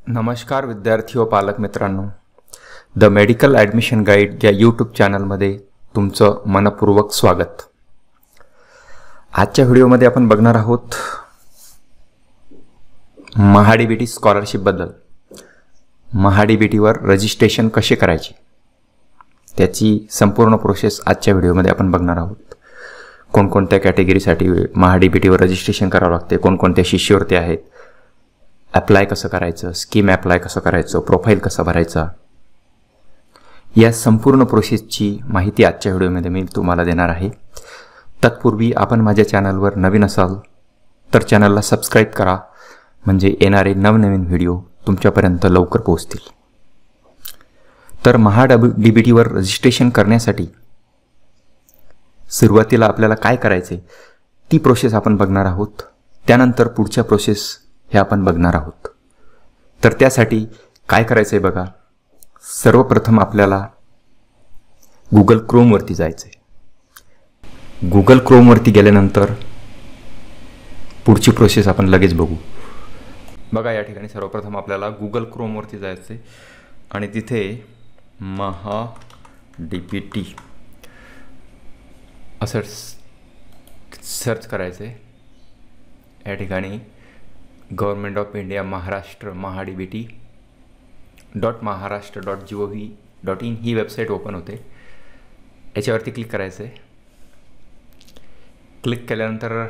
नमस्कार विद्यार्थी व पालक मित्रांनो, द मेडिकल ॲडमिशन गाईड या यूट्यूब चॅनलमध्ये तुमचं मनपूर्वक स्वागत। आजच्या व्हिडिओमध्ये आपण बघणार आहोत महाडीबीटी स्कॉलरशिपबद्दल। महाडीबीटीवर रजिस्ट्रेशन कसे करायचे त्याची संपूर्ण प्रोसेस आजच्या व्हिडिओमध्ये आपण बघणार आहोत। कोणकोणत्या कॅटेगरीसाठी महाडीबीटीवर रजिस्ट्रेशन करावं लागते, कोणकोणत्या शिष्यवृत्ती आहेत, अप्लाय कसं करायचं, स्कीम अप्लाय कसं करायचं, प्रोफाईल कसा भरायचा, या संपूर्ण प्रोसेसची माहिती आजच्या व्हिडिओमध्ये मी तुम्हाला देणार आहे। तत्पूर्वी आपण माझ्या चॅनलवर नवीन असाल तर चॅनलला सबस्क्राईब करा, म्हणजे येणारे नवनवीन व्हिडिओ तुमच्यापर्यंत लवकर पोहोचतील। तर महाडीबीटीवर रजिस्ट्रेशन करण्यासाठी सुरुवातीला आपल्याला काय करायचे ती प्रोसेस आपण बघणार आहोत। त्यानंतर पुढच्या प्रोसेस हे आपण बघणार आहोत। तर त्यासाठी काय करायचं आहे बघा, सर्वप्रथम आपल्याला गुगल क्रोमवरती जायचं आहे। गुगल क्रोमवरती गेल्यानंतर पुढची प्रोसेस आपण लगेच बघू। बघा, या ठिकाणी सर्वप्रथम आपल्याला गुगल क्रोमवरती जायचं आहे आणि तिथे महाडीबीटी असं सर्च करायचं आहे। या ठिकाणी government of India Maharashtra mahadibiti.maharashtra.gov.in he website open होते। याच्यावरती क्लिक करायचं आहे। क्लिक केल्यानंतर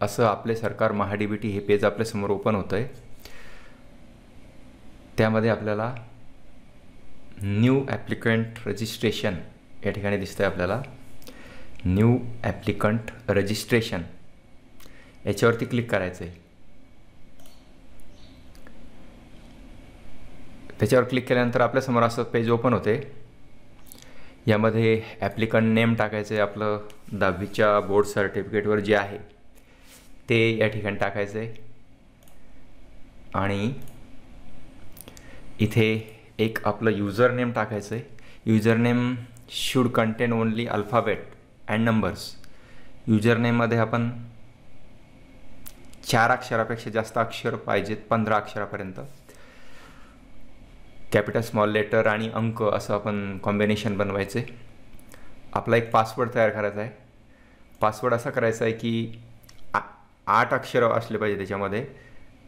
असं आपले सरकार महाडीबीटी हे पेज आपल्यासमोर ओपन होतं आहे। त्यामध्ये आपल्याला न्यू ॲप्लिकंट रजिस्ट्रेशन या ठिकाणी दिसतं आहे। आपल्याला न्यू ॲप्लिकंट रजिस्ट्रेशन याच्यावरती क्लिक करायचं आहे। त्याच्यावर क्लिक केल्यानंतर आपल्यासमोर असं पेज ओपन होते। यामध्ये ॲप्लिकंट नेम टाकायचं आहे, आपलं 10वीच्या बोर्ड सर्टिफिकेटवर जे आहे ते या ठिकाणी टाकायचं आहे। आणि इथे एक आपलं युजर नेम टाकायचं आहे। User name should contain only alphabet and numbers. User नेममध्ये आपण 4 अक्षरापेक्षा जास्त अक्षर पाहिजेत, 15 अक्षरापर्यंत। कॅपिटल स्मॉल लेटर आणि अंक असं आपण कॉम्बिनेशन बनवायचे। आपला एक पासवर्ड तयार करायचा आहे। पासवर्ड असा करायचा आहे की 8 अक्षरं असले पाहिजे, त्याच्यामध्ये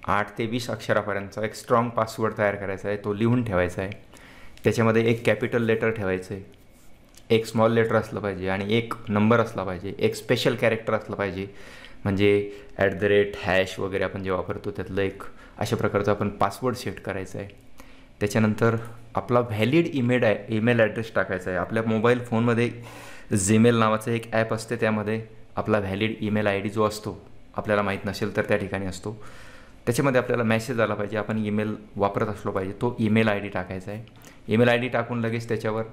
8 ते 20 अक्षरापर्यंतचा एक स्ट्रॉंग पासवर्ड तयार करायचा आहे, तो लिहून ठेवायचा आहे। त्याच्यामध्ये एक कॅपिटल लेटर ठेवायचं आहे, एक स्मॉल लेटर असलं पाहिजे आणि एक नंबर असला पाहिजे, एक स्पेशल कॅरेक्टर असलं पाहिजे, म्हणजे @ वगैरे आपण जे वापरतो त्यातलं एक अशा प्रकारचा आपण पासवर्ड सेट करायचा आहे। त्याच्यानंतर आपला व्हॅलिड ईमेल ॲड्रेस टाकायचा आहे। आपल्या मोबाईल फोनमध्ये जीमेल नावाचं एक ॲप असते, त्यामध्ये आपला व्हॅलिड ईमेल ID जो असतो, आपल्याला माहीत नसेल तर त्या ठिकाणी असतो, त्याच्यामध्ये आपल्याला मेसेज आला पाहिजे, आपण ईमेल वापरत असलो पाहिजे, तो ईमेल ID टाकायचा आहे। ईमेल ID टाकून लगेच त्याच्यावर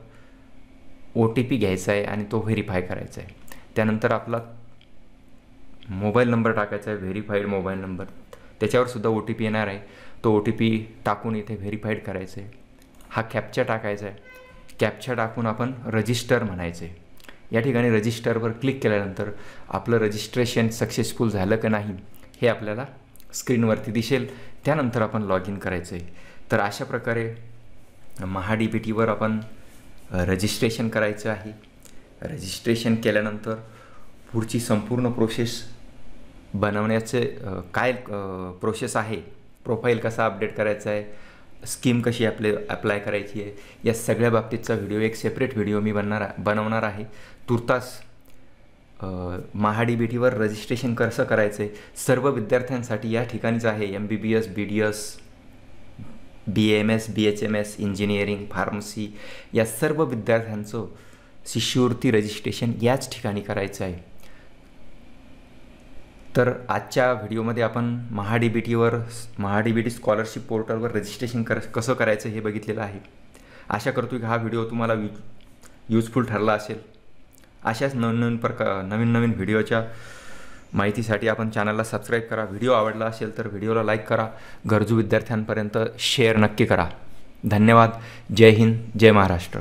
OTP घ्यायचा आहे आणि तो व्हेरीफाय करायचा आहे। त्यानंतर आपला मोबाईल नंबर टाकायचा आहे, व्हेरीफाईड मोबाईल नंबर, त्याच्यावर सुद्धा OTP येणार आहे, तो OTP टाकून इथे व्हेरीफाईड करायचं आहे। हा कॅप्चा टाकायचा आहे। कॅप्चा टाकून आपण रजिस्टर म्हणायचं आहे। या ठिकाणी रजिस्टरवर क्लिक केल्यानंतर आपलं रजिस्ट्रेशन सक्सेसफुल झालं का नाही हे आपल्याला स्क्रीनवरती दिसेल। त्यानंतर आपण लॉग इन करायचं आहे। तर अशा प्रकारे महाडीबीटीवर आपण रजिस्ट्रेशन करायचं आहे। रजिस्ट्रेशन केल्यानंतर पुढची संपूर्ण प्रोसेस बनवण्याचे काय प्रोसेस आहे, प्रोफाईल कसा अपडेट करायचा आहे, स्कीम कशी अप्लाय करायची आहे, या सगळ्या बाबतीतचा व्हिडिओ एक सेपरेट व्हिडिओ मी बनवणार आहे। तुर्तास महाडीबीटीवर रजिस्ट्रेशन कसं करायचं आहे सर्व विद्यार्थ्यांसाठी या ठिकाणीच आहे। MBBS, BDS, BAMS, BHMS, engineering, pharmacy या सर्व विद्यार्थ्यांचं शिष्यवृत्ती रजिस्ट्रेशन याच ठिकाणी करायचं आहे। तर आजच्या व्हिडिओमध्ये आपण महाडीबीटी स्कॉलरशिप पोर्टलवर रजिस्ट्रेशन कसं करायचं हे बघितलेलं आहे। आशा करतो की हा व्हिडिओ तुम्हाला यूजफुल ठरला असेल। अशाच नवीन व्हिडिओच्या माहितीसाठी आपण चॅनलला सबस्क्राईब करा। व्हिडिओ आवडला असेल तर व्हिडिओला लाईक करा, गरजू विद्यार्थ्यांपर्यंत शेअर नक्की करा। धन्यवाद। जय हिंद, जय महाराष्ट्र।